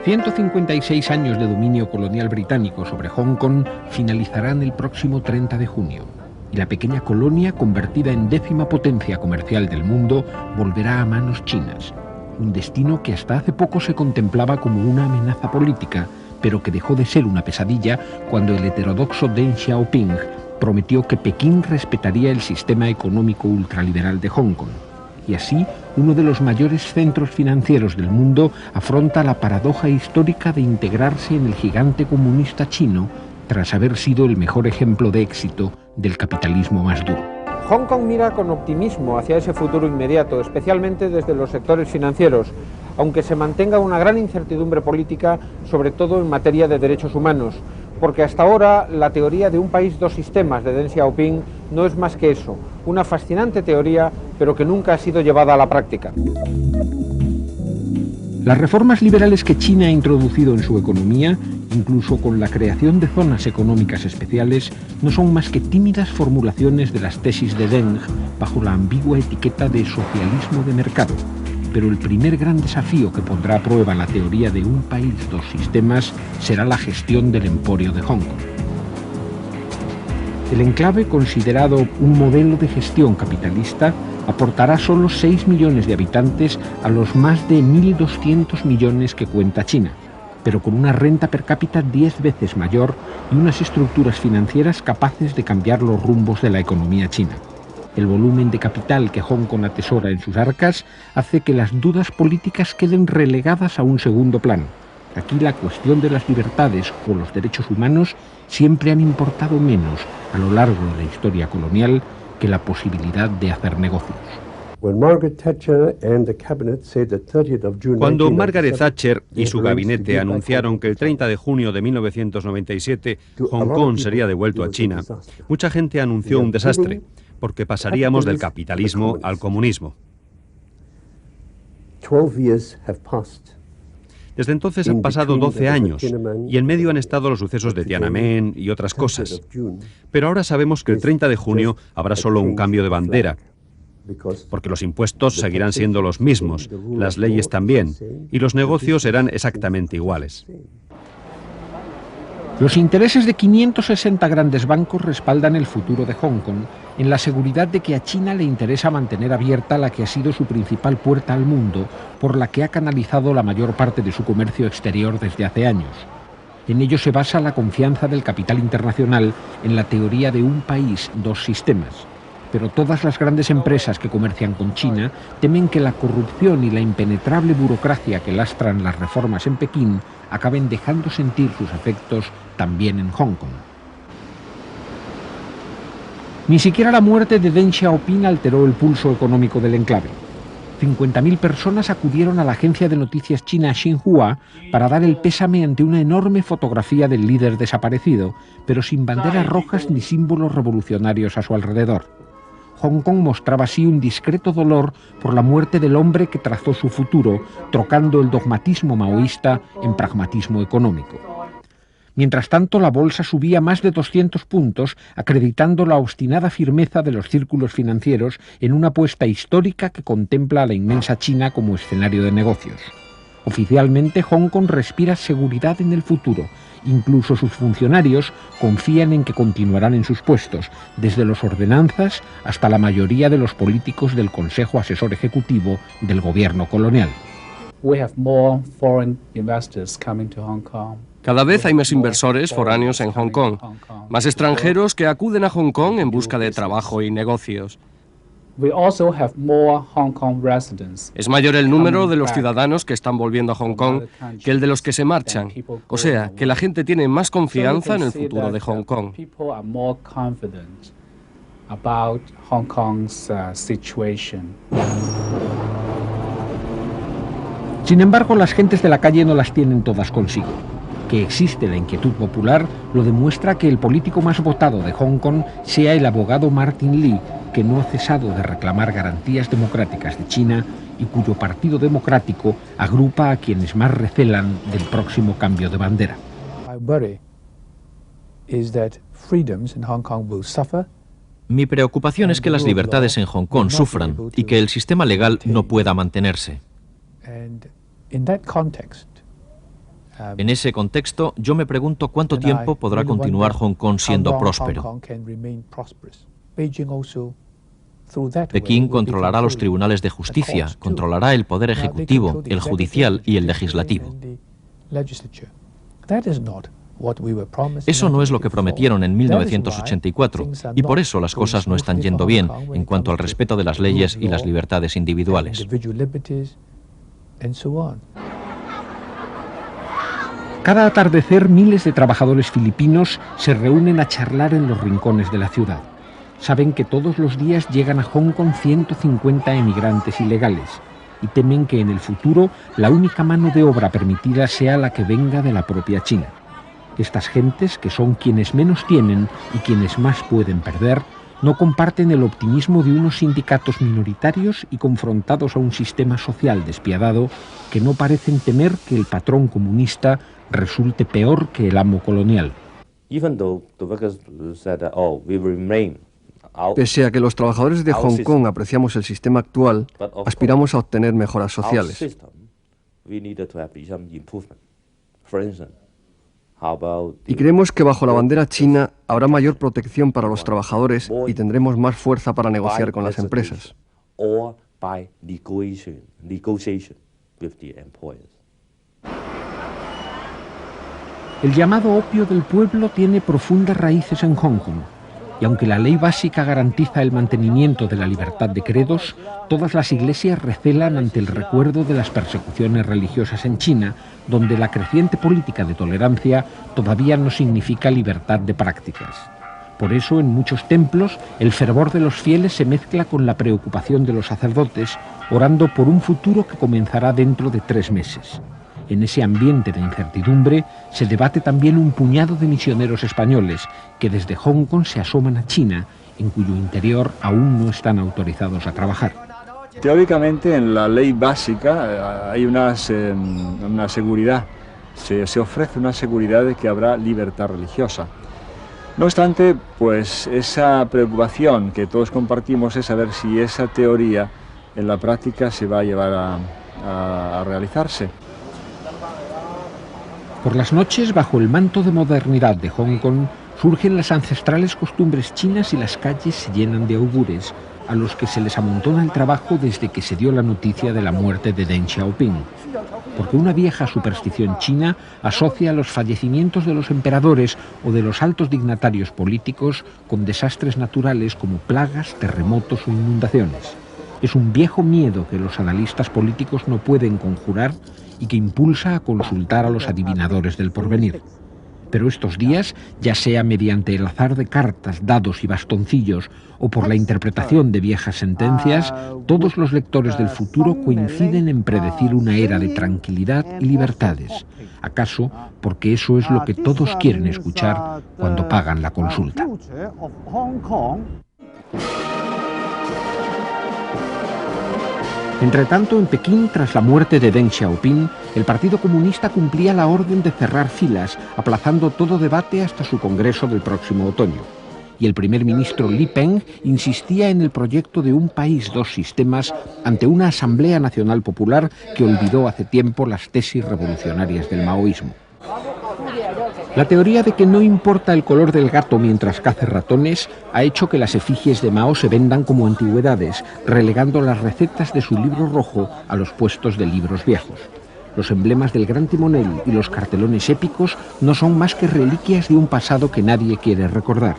156 años de dominio colonial británico sobre Hong Kong finalizarán el próximo 30 de junio, y la pequeña colonia, convertida en 10ª potencia comercial del mundo, volverá a manos chinas. Un destino que hasta hace poco se contemplaba como una amenaza política, pero que dejó de ser una pesadilla cuando el heterodoxo Deng Xiaoping prometió que Pekín respetaría el sistema económico ultraliberal de Hong Kong. Y así, uno de los mayores centros financieros del mundo afronta la paradoja histórica de integrarse en el gigante comunista chino tras haber sido el mejor ejemplo de éxito del capitalismo más duro. Hong Kong mira con optimismo hacia ese futuro inmediato, especialmente desde los sectores financieros, aunque se mantenga una gran incertidumbre política, sobre todo en materia de derechos humanos, porque hasta ahora la teoría de un país, dos sistemas de Deng Xiaoping no es más que eso, una fascinante teoría, pero que nunca ha sido llevada a la práctica. Las reformas liberales que China ha introducido en su economía, incluso con la creación de zonas económicas especiales, no son más que tímidas formulaciones de las tesis de Deng bajo la ambigua etiqueta de socialismo de mercado. Pero el primer gran desafío que pondrá a prueba la teoría de un país, dos sistemas, será la gestión del emporio de Hong Kong. El enclave, considerado un modelo de gestión capitalista, aportará solo 6 millones de habitantes a los más de 1.200 millones que cuenta China, pero con una renta per cápita 10 veces mayor y unas estructuras financieras capaces de cambiar los rumbos de la economía china. El volumen de capital que Hong Kong atesora en sus arcas hace que las dudas políticas queden relegadas a un segundo plano. Aquí la cuestión de las libertades o los derechos humanos siempre han importado menos a lo largo de la historia colonial que la posibilidad de hacer negocios. Cuando Margaret Thatcher y su gabinete anunciaron que el 30 de junio de 1997 Hong Kong sería devuelto a China, mucha gente anunció un desastre, porque pasaríamos del capitalismo al comunismo. Desde entonces han pasado 12 años y en medio han estado los sucesos de Tiananmen y otras cosas. Pero ahora sabemos que el 30 de junio habrá solo un cambio de bandera, porque los impuestos seguirán siendo los mismos, las leyes también, y los negocios serán exactamente iguales. Los intereses de 560 grandes bancos respaldan el futuro de Hong Kong en la seguridad de que a China le interesa mantener abierta la que ha sido su principal puerta al mundo, por la que ha canalizado la mayor parte de su comercio exterior desde hace años. En ello se basa la confianza del capital internacional en la teoría de un país, dos sistemas. Pero todas las grandes empresas que comercian con China temen que la corrupción y la impenetrable burocracia que lastran las reformas en Pekín acaben dejando sentir sus efectos también en Hong Kong. Ni siquiera la muerte de Deng Xiaoping alteró el pulso económico del enclave. 50.000 personas acudieron a la agencia de noticias china Xinhua para dar el pésame ante una enorme fotografía del líder desaparecido, pero sin banderas rojas ni símbolos revolucionarios a su alrededor. Hong Kong mostraba así un discreto dolor por la muerte del hombre que trazó su futuro, trocando el dogmatismo maoísta en pragmatismo económico. Mientras tanto, la bolsa subía más de 200 puntos, acreditando la obstinada firmeza de los círculos financieros en una apuesta histórica que contempla a la inmensa China como escenario de negocios. Oficialmente, Hong Kong respira seguridad en el futuro. Incluso sus funcionarios confían en que continuarán en sus puestos, desde los ordenanzas hasta la mayoría de los políticos del Consejo Asesor Ejecutivo del gobierno colonial. Cada vez hay más inversores foráneos en Hong Kong, más extranjeros que acuden a Hong Kong en busca de trabajo y negocios. Es mayor el número de los ciudadanos que están volviendo a Hong Kong que el de los que se marchan. O sea, que la gente tiene más confianza en el futuro de Hong Kong. Sin embargo, las gentes de la calle no las tienen todas consigo. Que existe la inquietud popular lo demuestra que el político más votado de Hong Kong sea el abogado Martin Lee, que no ha cesado de reclamar garantías democráticas de China y cuyo Partido Democrático agrupa a quienes más recelan del próximo cambio de bandera. Mi preocupación es que las libertades en Hong Kong sufran y que el sistema legal no pueda mantenerse. En ese contexto, yo me pregunto cuánto tiempo podrá continuar Hong Kong siendo próspero. Pekín controlará los tribunales de justicia, controlará el poder ejecutivo, el judicial y el legislativo. Eso no es lo que prometieron en 1984, y por eso las cosas no están yendo bien en cuanto al respeto de las leyes y las libertades individuales. Cada atardecer miles de trabajadores filipinos se reúnen a charlar en los rincones de la ciudad. Saben que todos los días llegan a Hong Kong 150 emigrantes ilegales y temen que en el futuro la única mano de obra permitida sea la que venga de la propia China. Estas gentes, que son quienes menos tienen y quienes más pueden perder, no comparten el optimismo de unos sindicatos minoritarios y confrontados a un sistema social despiadado que no parecen temer que el patrón comunista resulte peor que el amo colonial. Pese a que los trabajadores de Hong Kong apreciamos el sistema actual, aspiramos a obtener mejoras sociales. Y creemos que bajo la bandera china habrá mayor protección para los trabajadores y tendremos más fuerza para negociar con las empresas. El llamado opio del pueblo tiene profundas raíces en Hong Kong. Y aunque la ley básica garantiza el mantenimiento de la libertad de credos, todas las iglesias recelan ante el recuerdo de las persecuciones religiosas en China, donde la creciente política de tolerancia todavía no significa libertad de prácticas. Por eso, en muchos templos, el fervor de los fieles se mezcla con la preocupación de los sacerdotes, orando por un futuro que comenzará dentro de 3 meses. En ese ambiente de incertidumbre se debate también un puñado de misioneros españoles que desde Hong Kong se asoman a China, en cuyo interior aún no están autorizados a trabajar. Teóricamente en la ley básica hay una seguridad, se ofrece una seguridad de que habrá libertad religiosa. No obstante, pues esa preocupación que todos compartimos es saber si esa teoría en la práctica se va a llevar a realizarse. Por las noches, bajo el manto de modernidad de Hong Kong, surgen las ancestrales costumbres chinas y las calles se llenan de augures, a los que se les amontona el trabajo desde que se dio la noticia de la muerte de Deng Xiaoping. Porque una vieja superstición china asocia los fallecimientos de los emperadores o de los altos dignatarios políticos con desastres naturales como plagas, terremotos o inundaciones. Es un viejo miedo que los analistas políticos no pueden conjurar y que impulsa a consultar a los adivinadores del porvenir. Pero estos días, ya sea mediante el azar de cartas, dados y bastoncillos o por la interpretación de viejas sentencias, todos los lectores del futuro coinciden en predecir una era de tranquilidad y libertades. ¿Acaso porque eso es lo que todos quieren escuchar cuando pagan la consulta? Entretanto, en Pekín, tras la muerte de Deng Xiaoping, el Partido Comunista cumplía la orden de cerrar filas, aplazando todo debate hasta su congreso del próximo otoño. Y el primer ministro Li Peng insistía en el proyecto de un país, 2 sistemas, ante una Asamblea Nacional Popular que olvidó hace tiempo las tesis revolucionarias del maoísmo. La teoría de que no importa el color del gato mientras cace ratones ha hecho que las efigies de Mao se vendan como antigüedades, relegando las recetas de su libro rojo a los puestos de libros viejos. Los emblemas del Gran Timonel y los cartelones épicos no son más que reliquias de un pasado que nadie quiere recordar,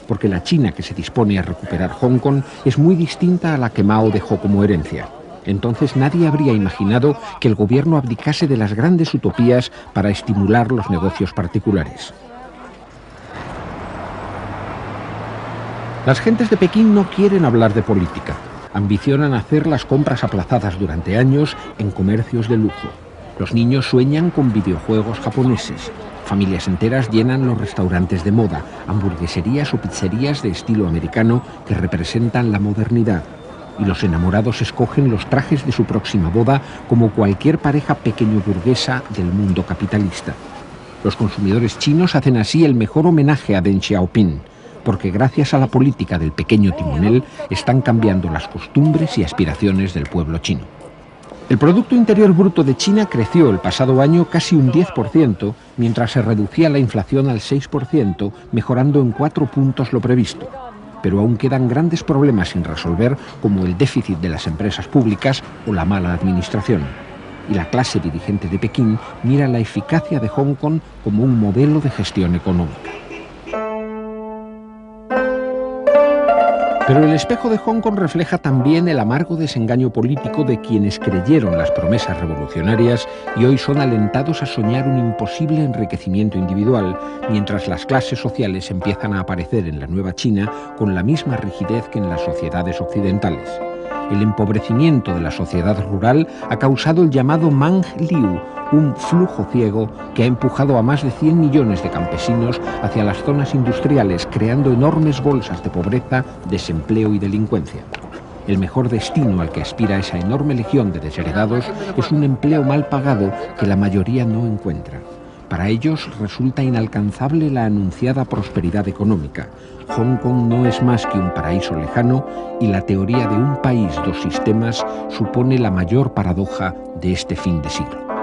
porque la China que se dispone a recuperar Hong Kong es muy distinta a la que Mao dejó como herencia. Entonces nadie habría imaginado que el gobierno abdicase de las grandes utopías para estimular los negocios particulares. Las gentes de Pekín no quieren hablar de política. Ambicionan hacer las compras aplazadas durante años en comercios de lujo. Los niños sueñan con videojuegos japoneses. Familias enteras llenan los restaurantes de moda, hamburgueserías o pizzerías de estilo americano que representan la modernidad. Y los enamorados escogen los trajes de su próxima boda como cualquier pareja pequeño burguesa del mundo capitalista. Los consumidores chinos hacen así el mejor homenaje a Deng Xiaoping, porque gracias a la política del pequeño timonel están cambiando las costumbres y aspiraciones del pueblo chino. El Producto Interior Bruto de China creció el pasado año casi un 10%, mientras se reducía la inflación al 6%, mejorando en 4 puntos lo previsto. Pero aún quedan grandes problemas sin resolver, como el déficit de las empresas públicas o la mala administración. Y la clase dirigente de Pekín mira la eficacia de Hong Kong como un modelo de gestión económica. Pero el espejo de Hong Kong refleja también el amargo desengaño político de quienes creyeron las promesas revolucionarias y hoy son alentados a soñar un imposible enriquecimiento individual, mientras las clases sociales empiezan a aparecer en la nueva China con la misma rigidez que en las sociedades occidentales. El empobrecimiento de la sociedad rural ha causado el llamado Mang Liu, un flujo ciego que ha empujado a más de 100 millones de campesinos hacia las zonas industriales, creando enormes bolsas de pobreza, desempleo y delincuencia. El mejor destino al que aspira esa enorme legión de desheredados es un empleo mal pagado que la mayoría no encuentra. Para ellos resulta inalcanzable la anunciada prosperidad económica. Hong Kong no es más que un paraíso lejano y la teoría de un país, dos sistemas supone la mayor paradoja de este fin de siglo.